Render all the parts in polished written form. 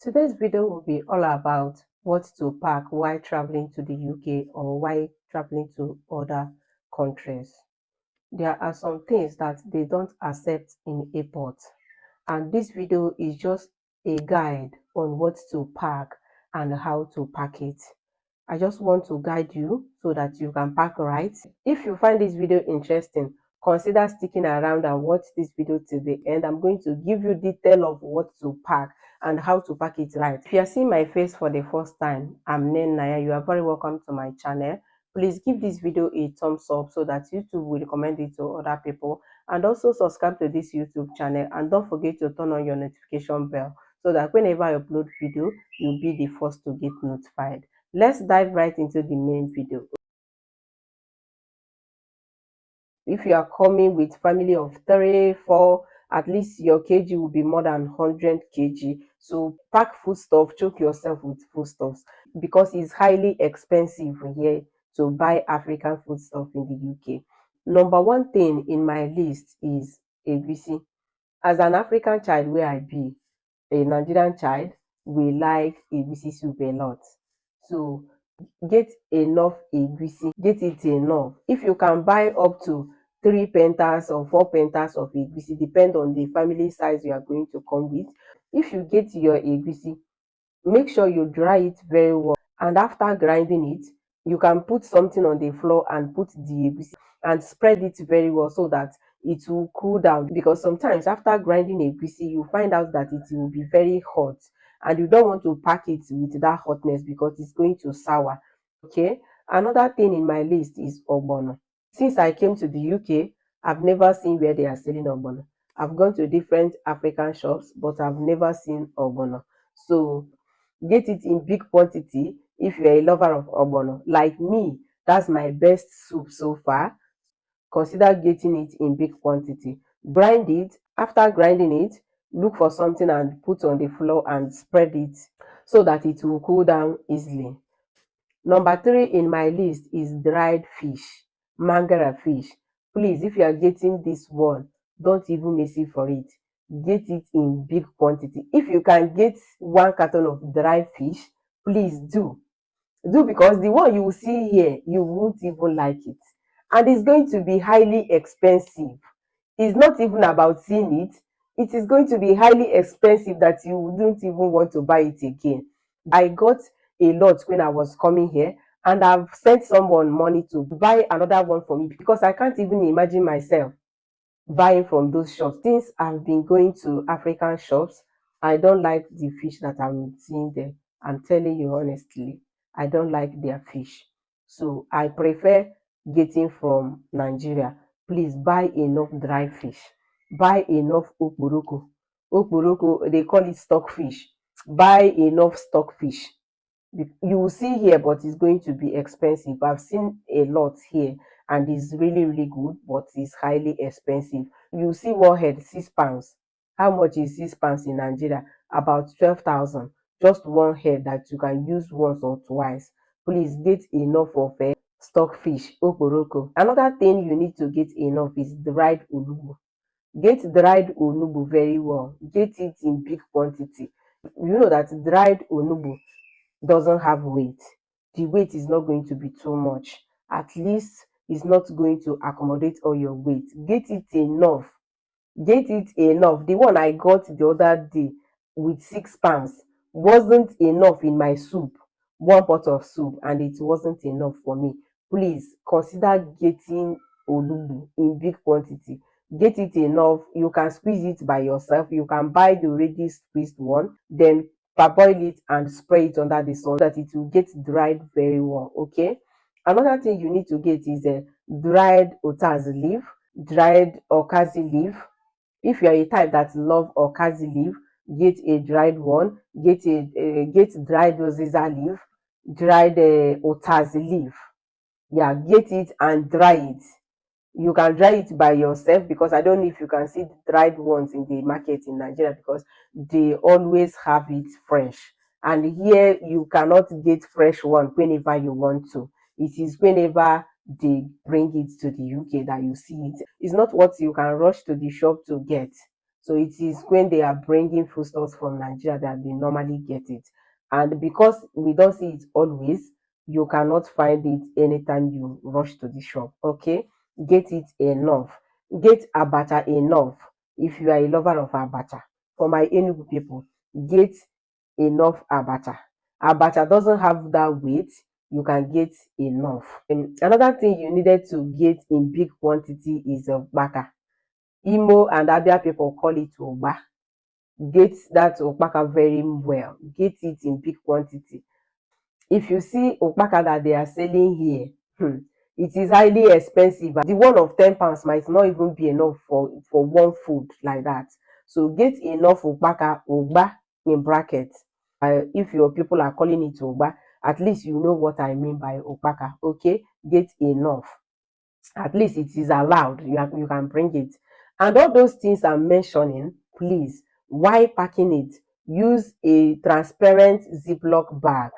Today's video will be all about what to pack while traveling to the UK or while traveling to other countries. There are some things that they don't accept in airports, and this video is just a guide on what to pack and how to pack it. I just want to guide you so that you can pack right. If you find this video interesting, consider sticking around and watch this video till the end. I'm going to give you detail of what to pack and how to pack it right. If you are seeing my face for the first time, I'm Nen Naya. You are very welcome to my channel. Please give this video a thumbs up so that YouTube will recommend it to other people, and also subscribe to this YouTube channel, and don't forget to turn on your notification bell so that whenever I upload video, you'll be the first to get notified. Let's dive right into the main video. If you are coming with family of 3, 4, at least your kg will be more than 100 kg. So pack foodstuff, choke yourself with foodstuffs, because it's highly expensive here to buy African foodstuff in the UK. Number one thing in my list is egusi. As an African child where I be, a Nigerian child, we like egusi soup a lot. So get enough egusi, get it enough. If you can buy up to 3 pentas or 4 pentas of egusi, depend on the family size you are going to come with. If you get your egusi, make sure you dry it very well, and after grinding it, you can put something on the floor and put the egusi and spread it very well so that it will cool down, because sometimes after grinding egusi you find out that it will be very hot, and you don't want to pack it with that hotness because it's going to sour. Okay, another thing in my list is ogbono. Since I came to the UK, I've never seen where they are selling ogbono. I've gone to different African shops, but I've never seen ogbono. So get it in big quantity if you're a lover of ogbono. Like me, that's my best soup so far. Consider getting it in big quantity. Grind it. After grinding it, look for something and put on the floor and spread it so that it will cool down easily. Number 3 in my list is dried fish, mangara fish. Please, if you are getting this one, don't even miss it for it. Get it in big quantity. If you can get 1 carton of dried fish, please do. Do, because the one you will see here, you won't even like it. And it's going to be highly expensive. It's not even about seeing it. It is going to be highly expensive that you wouldn't even want to buy it again. I got a lot when I was coming here, and I've sent someone money to buy another one for me because I can't even imagine myself buying from those shops. Since I've been going to African shops, I don't like the fish that I'm seeing there. I'm telling you honestly, I don't like their fish. So I prefer getting from Nigeria. Please buy enough dry fish. Buy enough okporoko. Okporoko, they call it stockfish. Buy enough stockfish. You will see here, but it's going to be expensive. I've seen a lot here, and it's really, really good, but it's highly expensive. You see one head, £6. How much is £6 in Nigeria? About 12,000. Just one head that you can use once or twice. Please get enough of stockfish, okporoko. Another thing you need to get enough is dried onugbu. Get dried onugbu very well. Get it in big quantity. You know that dried onugbu doesn't have weight. The weight is not going to be too much. At least it's not going to accommodate all your weight. Get it enough. Get it enough. The one I got the other day with £6 wasn't enough in my soup, 1 pot of soup, and it wasn't enough for me. Please consider getting olugbu in big quantity. Get it enough. You can squeeze it by yourself. You can buy the already squeezed one, then parboil it and spray it under the sun so that it will get dried very well. Okay. Another thing you need to get is a dried otazi leaf, dried okazi leaf. If you are a type that love okazi leaf, get a dried one. Get dried oziza leaf, dried otazi leaf. Yeah, get it and dry it. You can dry it by yourself, because I don't know if you can see the dried ones in the market in Nigeria, because they always have it fresh. And here you cannot get fresh one whenever you want to. It is whenever they bring it to the UK that you see it. It's not what you can rush to the shop to get. So it is when they are bringing foodstuffs from Nigeria that they normally get it. And because we don't see it always, you cannot find it anytime you rush to the shop. Okay, get it enough. Get abacha enough. If you are a lover of abacha, for my Enugu people, get enough abacha. Abacha doesn't have that weight. You can get enough. Another thing you needed to get in big quantity is baka. Imo and Abia people call it Oba. Get that Okpaka very well. Get it in big quantity. If you see Okpaka that they are selling here, it is highly expensive. The one of £10 might not even be enough for one food like that. So get enough Okpaka, Ogba in brackets. If your people are calling it Ogba, at least you know what I mean by Okpaka. Okay, get enough. At least it is allowed. You can bring it. And all those things I'm mentioning, please, while packing it, use a transparent Ziploc bag.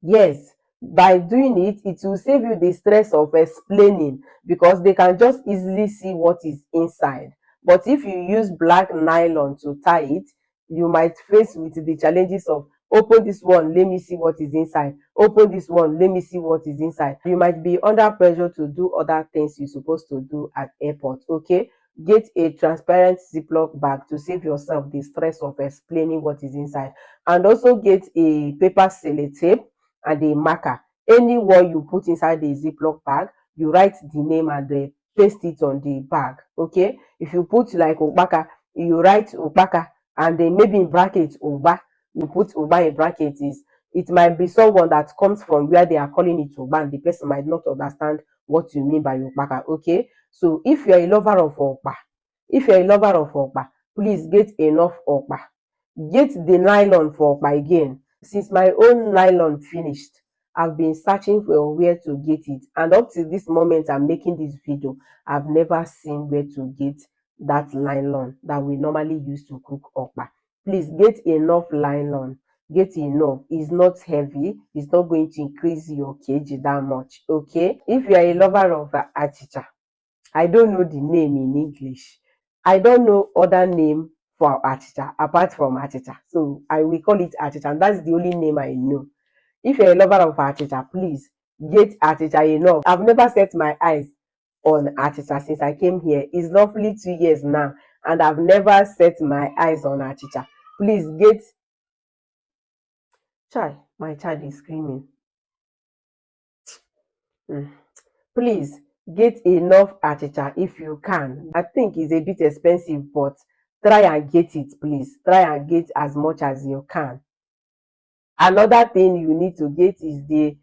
Yes, by doing it, it will save you the stress of explaining because they can just easily see what is inside. But if you use black nylon to tie it, you might face with the challenges of open this one, let me see what is inside. Open this one, let me see what is inside. You might be under pressure to do other things you're supposed to do at airport. Okay, get a transparent Ziploc bag to save yourself the stress of explaining what is inside. And also get a paper sellotape and a marker. Any one you put inside the Ziploc bag, you write the name and paste it on the bag. Okay, if you put like Obaka, you write Obaka and then maybe in brackets Oba, you put Oba in brackets. Is it might be someone that comes from where they are calling it Oba and the person might not understand what you mean by Obaka. Okay, so if you're a lover of Oba, please get enough Oba. Get the nylon for Oba again. Since my own nylon finished, I've been searching for where to get it, and up to this moment I'm making this video, I've never seen where to get that nylon that we normally use to cook okpa. Please get enough nylon. Get enough. It's not heavy. It's not going to increase your kg that much. Okay. If you are a lover of achicha, I don't know the name in English. I don't know other name for achicha apart from achicha. So I will call it achicha, and that's the only name I know. If you're a lover of achicha, please get achicha enough. I've never set my eyes on achicha since I came here. It's roughly 2 years now, and I've never set my eyes on achicha. Please get. Child, my child is screaming. Mm. Please get enough achicha if you can. I think it's a bit expensive, but try and get it, please. Try and get as much as you can. Another thing you need to get is the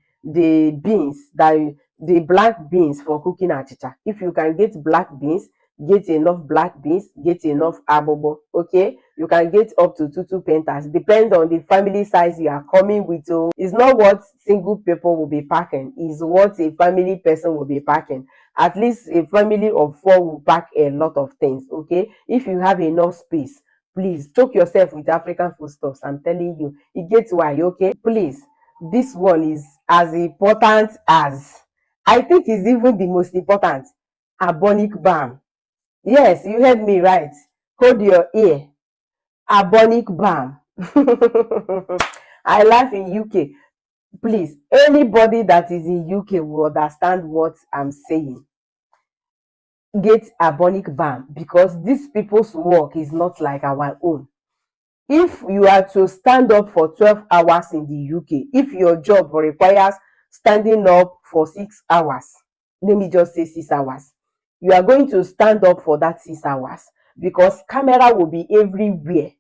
beans, the black beans for cooking achicha. If you can get black beans, get enough black beans, get enough abobo. Okay, you can get up to two pentas. Depends on the family size you are coming with. So it's not what single people will be packing, it's what a family person will be packing. At least a family of 4 will pack a lot of things. Okay, if you have enough space, please choke yourself with African foodstuffs. I'm telling you, it gets why. Okay, please, this one is as important as, I think is even the most important, Abonic balm. Yes, you heard me right. Hold your ear. Abonic balm. I live in UK. Please, anybody that is in UK will understand what I'm saying. Get Abonic balm because these people's work is not like our own. If you are to stand up for 12 hours in the UK, if your job requires standing up for 6 hours, let me just say 6 hours, you are going to stand up for that 6 hours because camera will be everywhere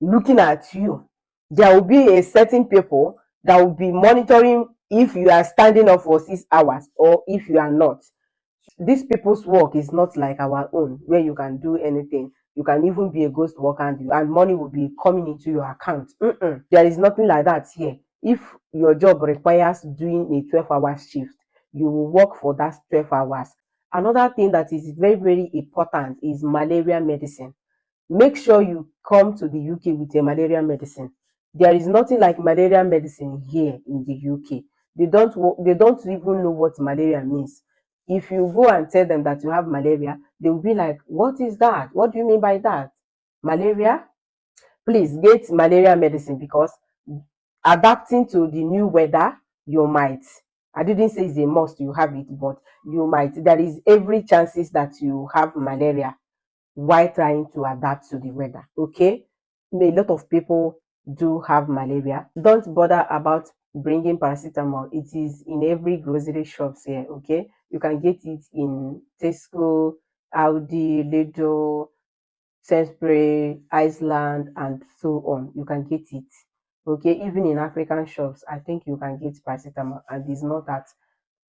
looking at you. There will be a certain people that will be monitoring if you are standing up for 6 hours or if you are not. These people's work is not like our own, where you can do anything. You can even be a ghost worker and money will be coming into your account. There is nothing like that here. If your job requires doing a 12-hour shift, you will work for that 12 hours. Another thing that is very, very important is malaria medicine. Make sure you come to the UK with a malaria medicine. There is nothing like malaria medicine here in the UK. They don't even know what malaria means. If you go and tell them that you have malaria, they will be like, what is that? What do you mean by that? malaria, please get malaria medicine, because adapting to the new weather, you might, I didn't say it's a must you have it, but you might, there is every chances that you have malaria while trying to adapt to the weather. Okay, a lot of people do have malaria. Don't bother about bringing paracetamol. It is in every grocery shops here. Okay, you can get it in Tesco, Aldi, Lidl, Sainsbury, Iceland, and so on. You can get it. Okay, even in African shops, I think you can get paracetamol, and it's not that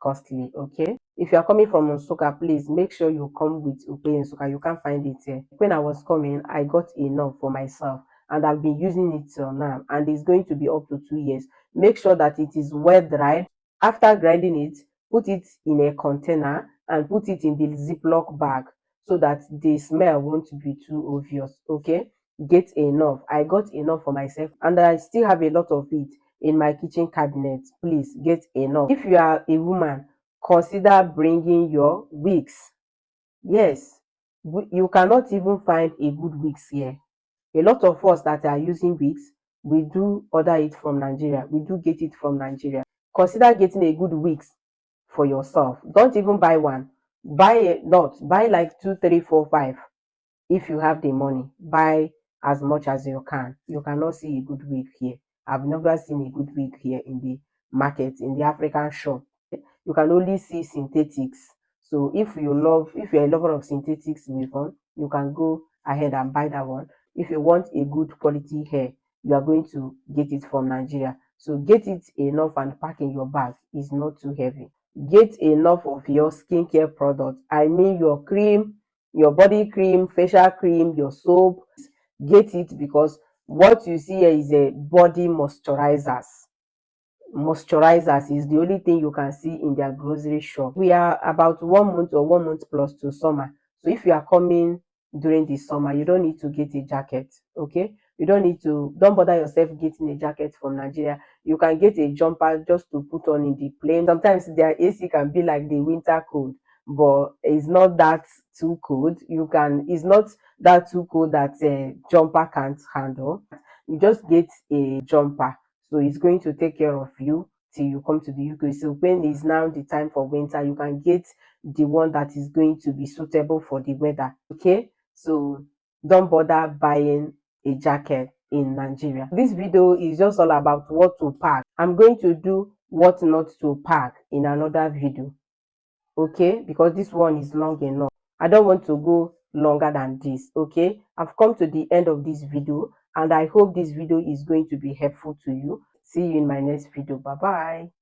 costly. Okay, if you are coming from Nsukka, please make sure you come with Ukpe Nsukka. You can't find it here. When I was coming, I got enough for myself, and I've been using it till now, and it's going to be up to 2 years. Make sure that it is well dried. After grinding it, put it in a container and put it in the Ziploc bag, so that the smell won't be too obvious. Okay, get enough. I got enough for myself, and I still have a lot of it in my kitchen cabinet. Please get enough. If you are a woman, consider bringing your wigs. Yes, you cannot even find a good wigs here. A lot of us that are using wigs, we do order it from Nigeria. We do get it from Nigeria. Consider getting a good wigs for yourself. Don't even buy one. Buy a lot. Buy like two, three, four, five. If you have the money, buy as much as you can. You cannot see a good wig here. I've never seen a good wig here in the market, in the African shop. You can only see synthetics. So if you're a lover of synthetics weave on, you can go ahead and buy that one. If you want a good quality hair, you are going to get it from Nigeria. So get it enough and pack in your bag. It's not too heavy. Get enough of your skincare products. I mean your cream, your body cream, facial cream, your soap. Get it, because what you see here is a body moisturizers. Moisturizers is the only thing you can see in their grocery shop. We are about 1 month or 1 month plus to summer. So if you are coming during the summer, you don't need to get a jacket. Okay, you don't bother yourself getting a jacket from Nigeria. You can get a jumper just to put on in the plane. Sometimes their AC can be like the winter cold, but it's not that too cold. It's not that too cold that a jumper can't handle. You just get a jumper, so it's going to take care of you till you come to the UK. So when is now the time for winter, you can get the one that is going to be suitable for the weather. Okay, so don't bother buying a jacket in Nigeria. This video is just all about what to pack. I'm going to do what not to pack in another video. Okay, because this one is long enough. I don't want to go longer than this. Okay, I've come to the end of this video, and I hope this video is going to be helpful to you. See you in my next video. Bye bye.